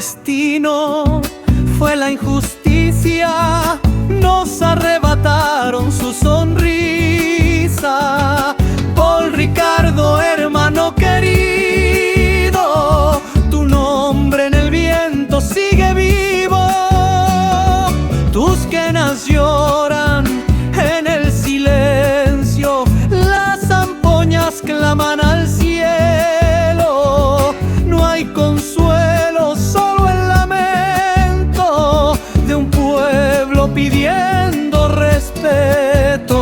destino fue la injusticia, nos arrebataron su sonrisa. Paul Ricardo, hermano querido, tu nombre en el viento sigue vivo. Tus quenas lloran en el silencio, las zampoñas claman al cielo. No hay consuelo, solo el lamento de un pueblo pidiendo respeto.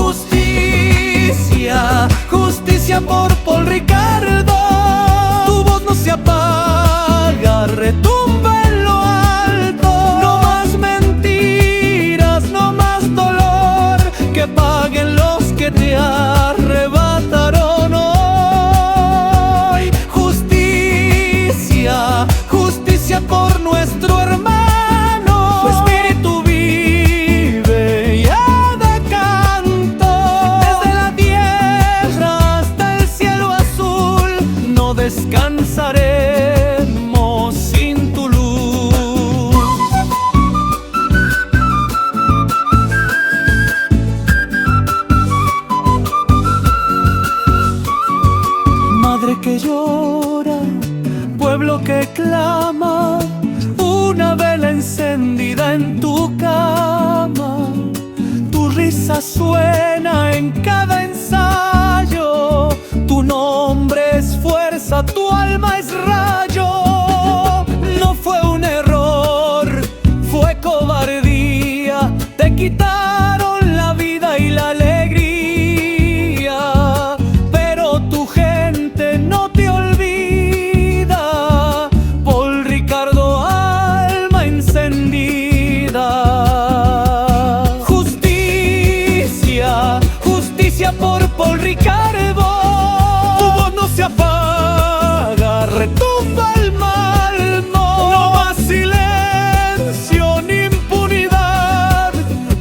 Justicia, justicia por Paul Ricardo. Tu voz no se apaga, retumba en lo alto. No más mentiras, no más dolor, que paguen los que te arrebataron hoy. Justicia, justicia por nuestro hermano. Su espíritu vive y da canto. Desde la tierra hasta el cielo azul, no descansaremos sin tu luz. Madre que llora, pueblo que clama, una vela encendida en tu cama. Tu risa suena en cada ensayo, tu nombre es fuerza, tu alma es rayo. No fue un error, fue cobardía, te quitaron la vida y la alegría, pero tu gente no te olvida. Paul Ricardo, alma encendida. Justicia, justicia por Paul Ricardo. Tu voz no se apaga, retumba el mal. No más silencio ni impunidad,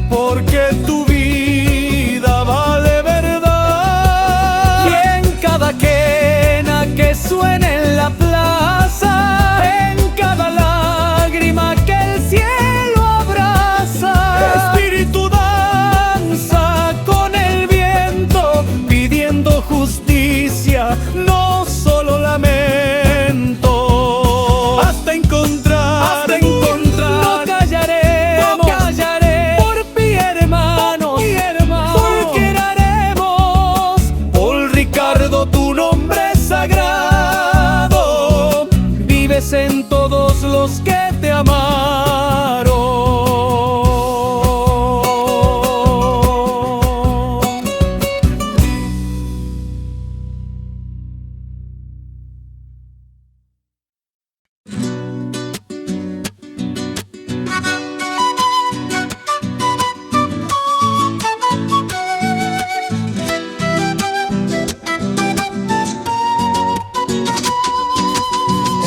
porque tu vida vale verdad. Y en cada quena que suene en la plaza, en cada lágrima que el cielo abraza, espíritu danza con el viento, pidiendo justicia, no solo lamento. Hasta encontrar, no callaremos, por mi hermano, porque haremos. Paul Ricardo, tu nombre es sagrado, vives en todos los que te amaron.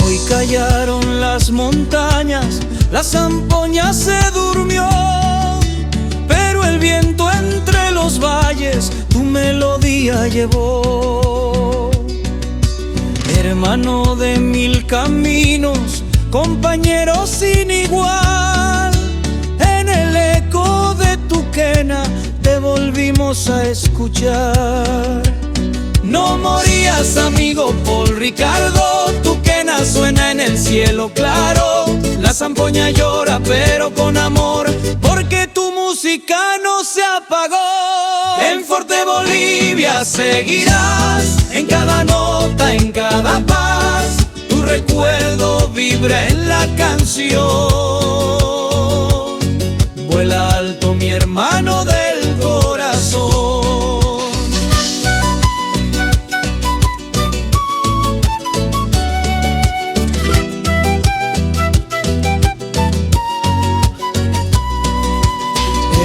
Hoy callaron las montañas, la zampoña se durmió, pero el viento entre los valles tu melodía llevó. Hermano de mil caminos, compañero sin igual, en el eco de tu quena te volvimos a escuchar. No morías, amigo Paul Ricardo, tu quena suena en el cielo claro. La zampoña llora pero con amor, porque tu música no se apagó. En Forte Bolivia seguirás, en cada nota, en cada paz, tu recuerdo vibra en la canción. Vuela alto mi hermano del corazón.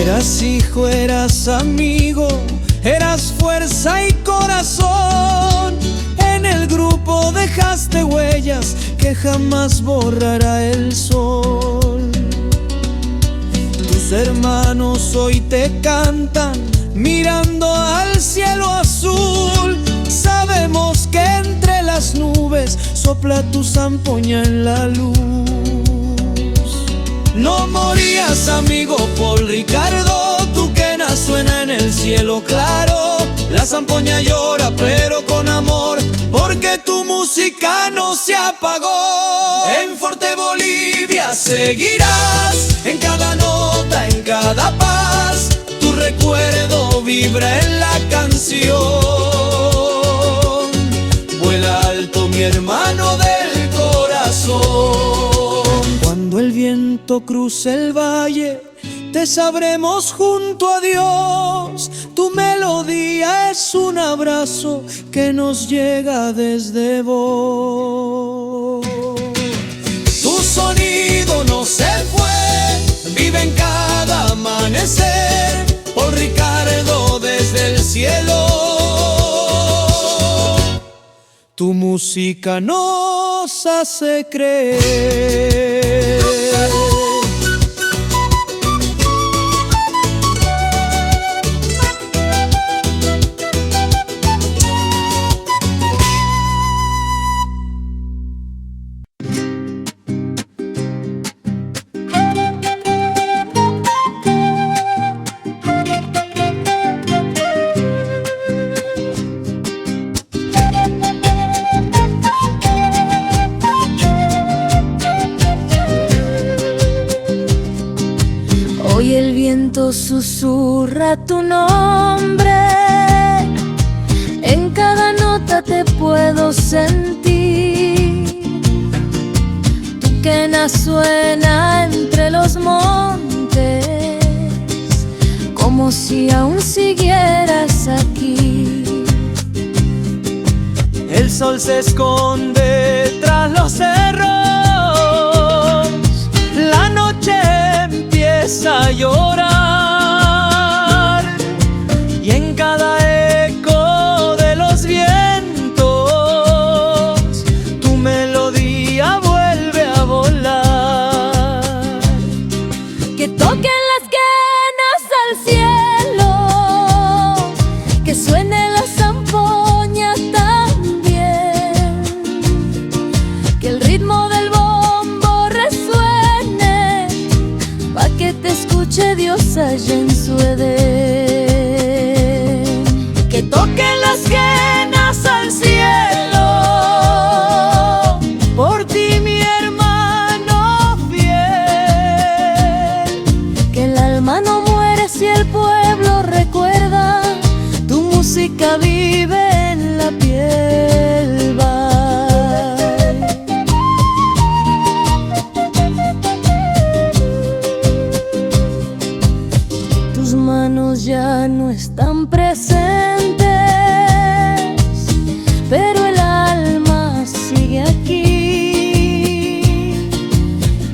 Eras hijo, eras amigo, eras fuerza y corazón. En el grupo dejaste huellas que jamás borrará el sol. Tus hermanos hoy te cantan mirando al cielo azul. Sabemos que entre las nubes sopla tu zampoña en la luz. No morías, amigo Paul Ricardo, tu quena suena en el cielo claro. La zampoña llora pero con amor, porque tu música no se apagó. En Forte Bolivia seguirás, en cada nota, en cada paz, tu recuerdo vibra en la canción. Vuela alto mi hermano del corazón. Cuando el viento cruce el valle, te sabremos junto a Dios. Tu melodía es un abrazo que nos llega desde vos. Tu sonido no se fue, vive en cada amanecer. Paul Ricardo desde el cielo, tu música nos hace creer. Hoy el viento susurra tu nombre, en cada nota te puedo sentir. Tu quena suena entre los montes, como si aún siguieras aquí. El sol se esconde tras los cerros, la noche empieza a llorar, y en cada eco de los vientos tu melodía vuelve a volar. Que toquen las quenas al cielo, que suene la zampoña también, que el ritmo del bombo resuene, pa' que te escuche Dios allá en su Edén. Que toquen las quenas al cielo, por ti mi hermano fiel. Que el alma no muere si el pueblo recuerda, tu música vive en la piel. Bye. Tus manos ya no están presentes, pero el alma sigue aquí.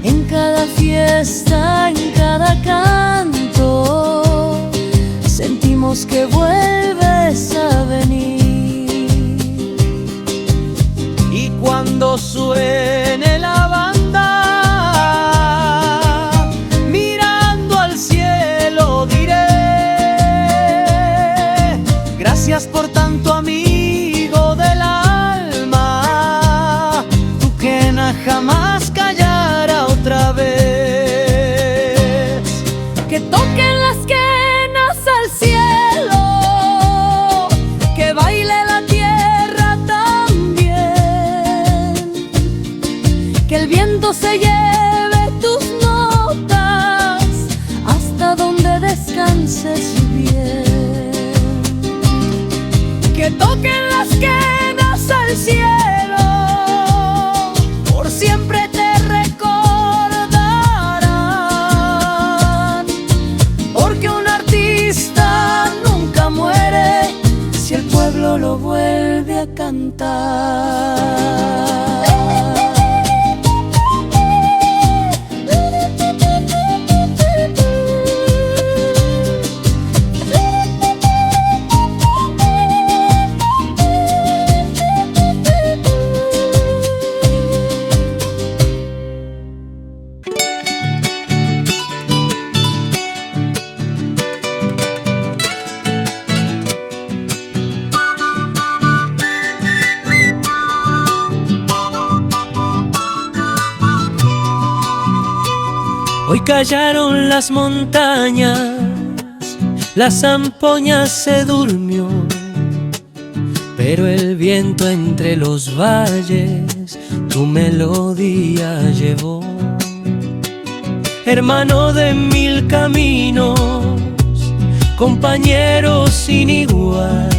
En cada fiesta, en cada canto, sentimos que vuelves a venir. Y cuando suene la banda, mirando al cielo diré: gracias por tanto, amigo del alma. Tu quena jamás callará otra vez. Que toquen las quenas al cielo, que baile la tierra también, que el viento se lleve tus notas hasta donde descanse su bien. Que toquen las quenas al cielo, por siempre te recordarán, porque un artista nunca muere si el pueblo lo vuelve a cantar. Hoy callaron las montañas, la zampoña se durmió, pero el viento entre los valles tu melodía llevó. Hermano de mil caminos, compañero sin igual,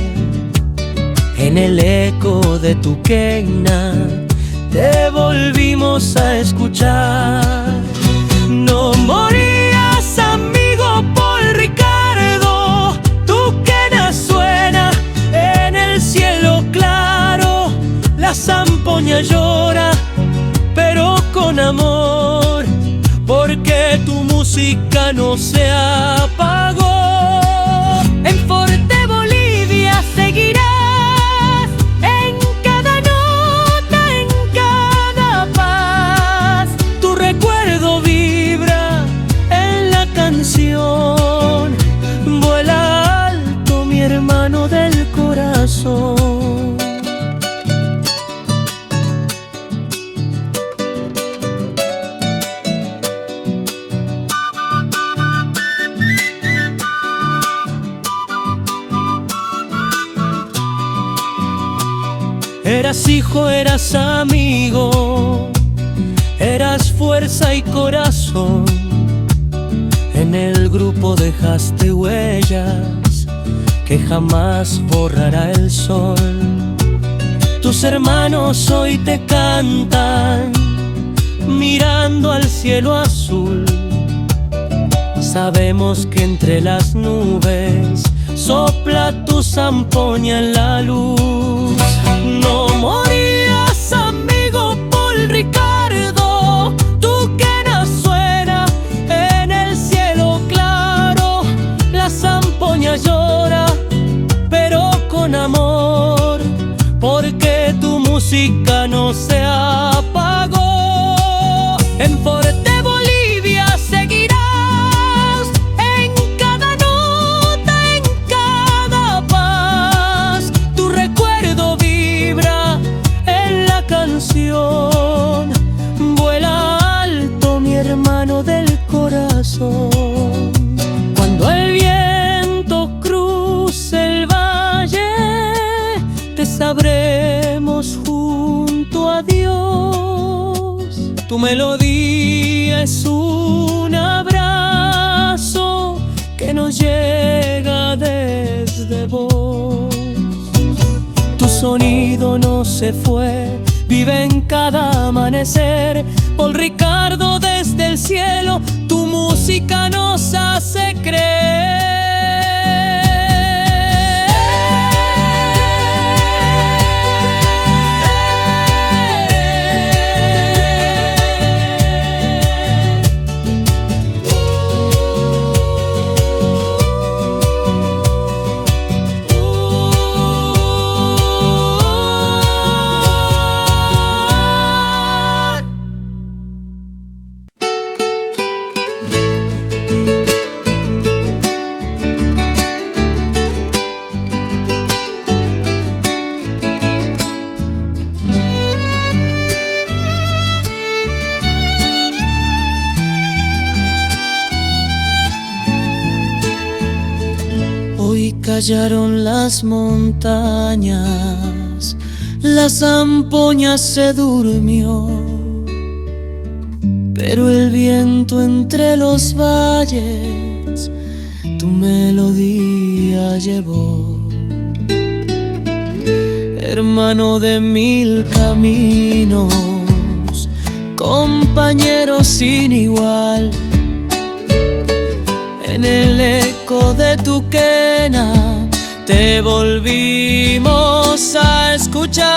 en el eco de tu quena te volvimos a escuchar. No morías, amigo Paul Ricardo, tu quena suena en el cielo claro. La zampoña llora, pero con amor, porque tu música no se apagó. En Forte Bolivia seguirás, en cada nota, en cada paz. Tu recuerdo vibra en la canción. Vuela alto, mi hermano del corazón. Eras hijo, eras amigo, eras fuerza y corazón. En el grupo dejaste huellas que jamás borrará el sol. Tus hermanos hoy te cantan mirando al cielo azul. Sabemos que entre las nubes sopla tu zampoña en la luz. No morías, amigo Paul Ricardo, tu quena suena en el cielo claro. La zampoña llora, pero con amor, porque tu música no se apagó. En Forte Bolivia seguirás, en cada nota, en cada paz. Tu recuerdo vibra en la canción. Vuela alto, mi hermano del corazón. Cuando el viento cruce el valle, te sabremos junto a Dios. Tu melodía es un abrazo que nos llega desde vos. Tu sonido no se fue, vive en cada amanecer. Paul Ricardo, desde el cielo, tu música nos hace creer. Callaron las montañas, la zampoña se durmió, pero el viento entre los valles tu melodía llevó. Hermano de mil caminos, compañero sin igual, en el eco de tu quena te volvimos a escuchar.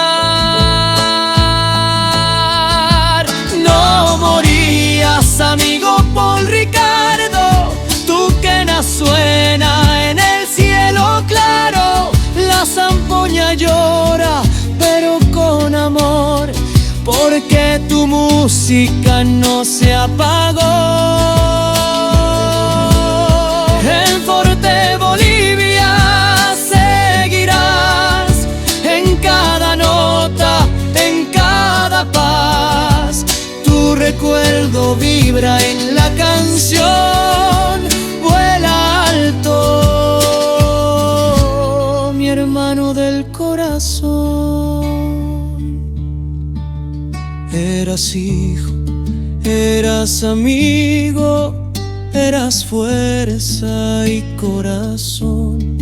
No morías, amigo Paul Ricardo, tu quena suena en el cielo claro. La zampoña llora, pero con amor, porque tu música no se apagó. En Forte Bolivia seguirás, en cada nota, en cada paz. Tu recuerdo recuerdo vibra en la canción. Vuela alto, mi hermano del corazón. Eras hijo, eras amigo, eras fuerza y corazón.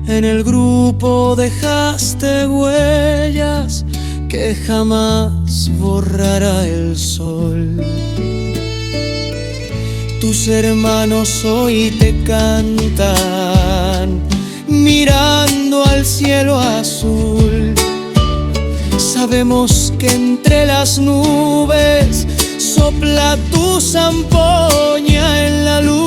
En el grupo dejaste huellas que jamás borrará el sol. Tus hermanos hoy te cantan, mirando al cielo azul. Sabemos que entre las nubes sopla tu zampoña en la luz.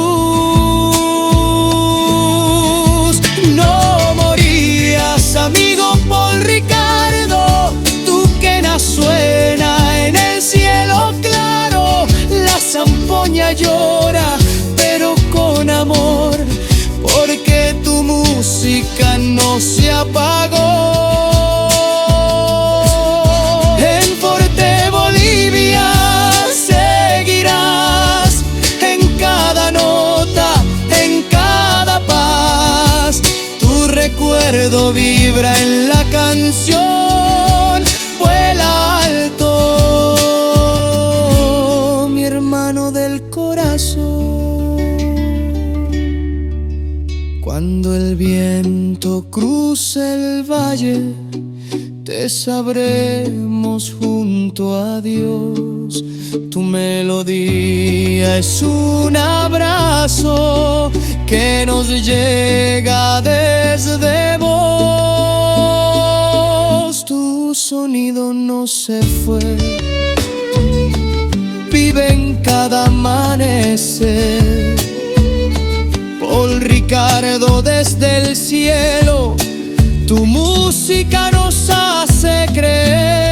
No morías, amigo Paul Ricardo, tu quena suena en el cielo claro. La zampoña llora, pero con amor, porque tu música no se apagó. Recuerdo vibra en la canción. Vuela alto, mi hermano del corazón. Cuando el viento cruce el valle, te sabremos junto a Dios. Tu melodía es un abrazo que nos llega desde vos. Tu sonido no se fue, vive en cada amanecer. Paul Ricardo desde el cielo, tu música nos hace creer.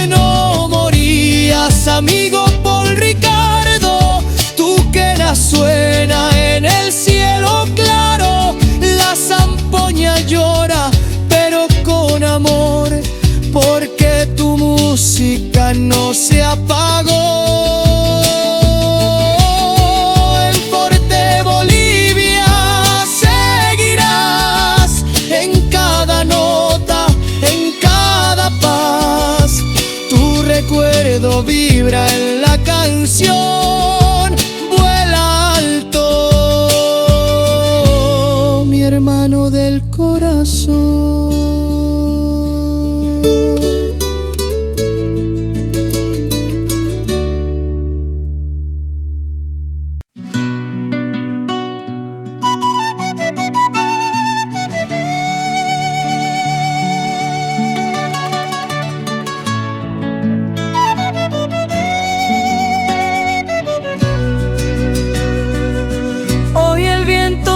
No morías, amigo Paul Ricardo, tu quena suena en el cielo claro. La zampoña llora, pero con amor, porque tu música no se apagó. Recuerdo vibra en la canción. Vuela alto, mi hermano del corazón.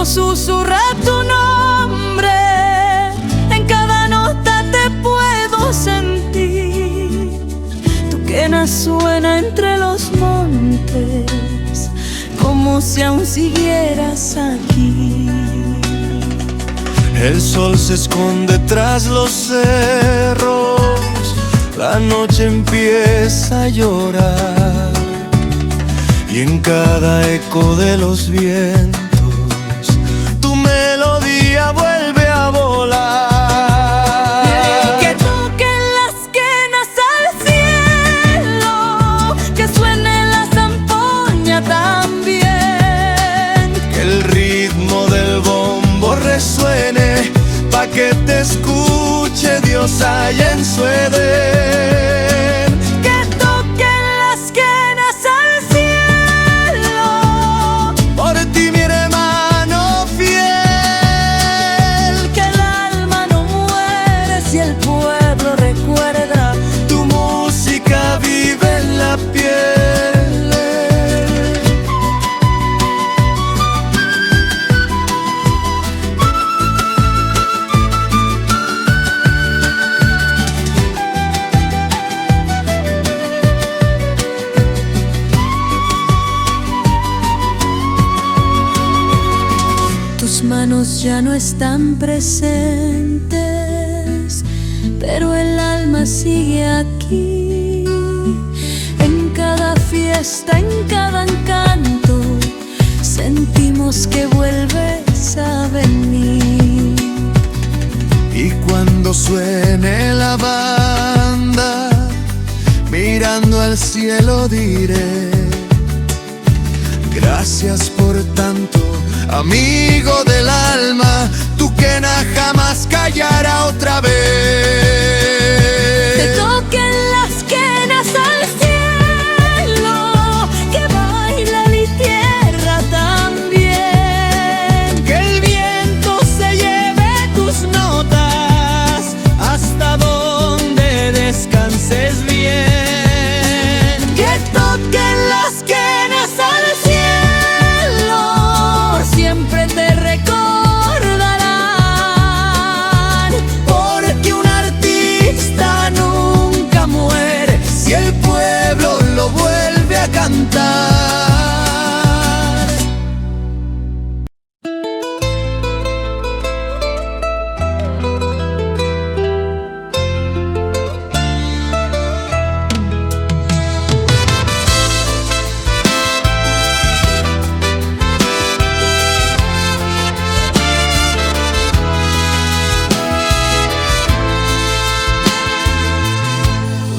Susurra tu nombre, en cada nota te puedo sentir. Tu quena suena entre los montes, como si aún siguieras aquí. El sol se esconde tras los cerros, la noche empieza a llorar, y en cada eco de los vientos vuelve a volar. Que toquen las quenas al cielo, que suene la zampoña también. Que el ritmo del bombo resuene, pa' que te escuche Dios allá en su Edén. Que toquen las quenas al cielo, por ti mi hermano fiel. Si el pueblo recuerda, tu música vive en la piel. Tus manos ya no están presentes pero el alma sigue aquí. En cada fiesta, en cada encanto, sentimos que vuelves a venir. Y cuando suene la banda, mirando al cielo diré: gracias por tanto, amigo del alma, tu quena jamás callará otra vez. Te toquen las quenas al cielo, que baila mi tierra también. Que el viento se lleve tus notas hasta donde descanses bien. Que toquen las quenas al cielo, siempre te recordarán. Porque un artista nunca muere si el pueblo lo vuelve a cantar.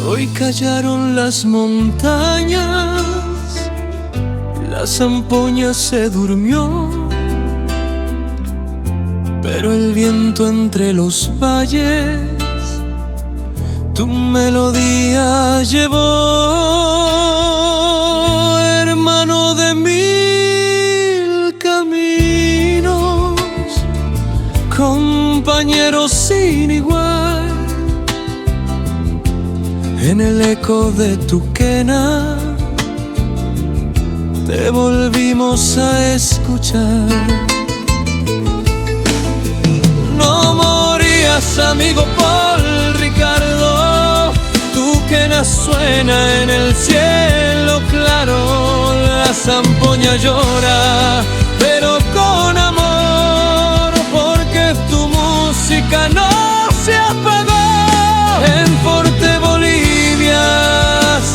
Hoy callaron las montañas, la zampoña se durmió, pero el viento entre los valles tu melodía llevó. Hermano de mil caminos, compañero sin igual, en el eco de tu quena te volvimos a escuchar. No morías, amigo Paul Ricardo, tu quena suena en el cielo claro. La zampoña llora, pero con amor, porque tu música no se apagó. En Porte Bolivia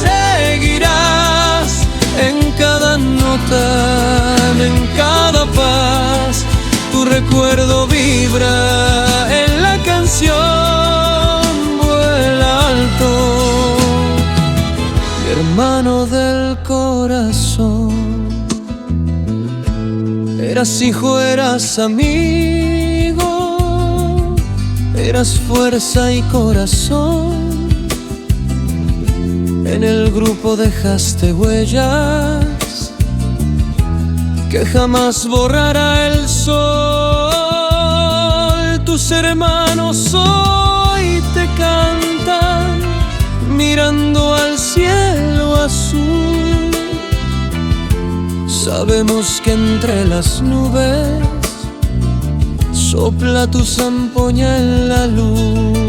seguirás, en cada nota, en cada paz, tu recuerdo vibra en la canción. Vuela alto, mi hermano del corazón. Eras hijo, eras amigo, eras fuerza y corazón. En el grupo dejaste huellas que jamás borrará el sol. Tus hermanos hoy te cantan mirando al cielo azul. Sabemos que entre las nubes sopla tu zampoña en la luz.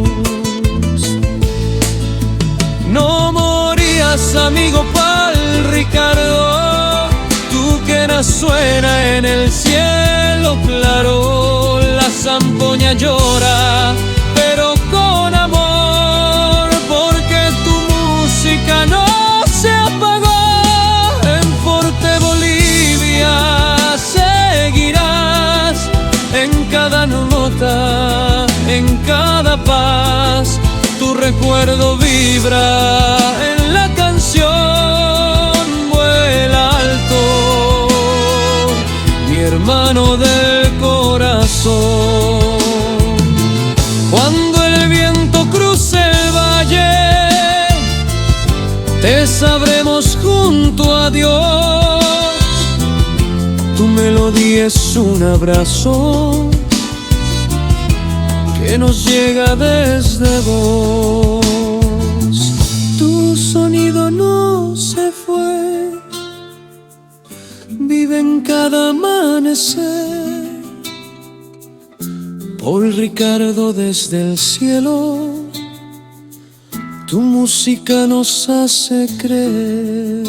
No morías, amigo Paul Ricardo, tu quena suena en el cielo claro. La zampoña llora, pero con amor, porque tu música no se apagó. En Porte Bolivia seguirás, en cada nota, en cada paz, tu recuerdo vibra en la canción. Vuela alto, mi hermano del corazón. Cuando el viento cruce el valle, te sabremos junto a Dios. Tu melodía es un abrazo que nos llega desde vos. Tu sonido no se fue, vive en cada amanecer. Paul Ricardo desde el cielo, tu música nos hace creer.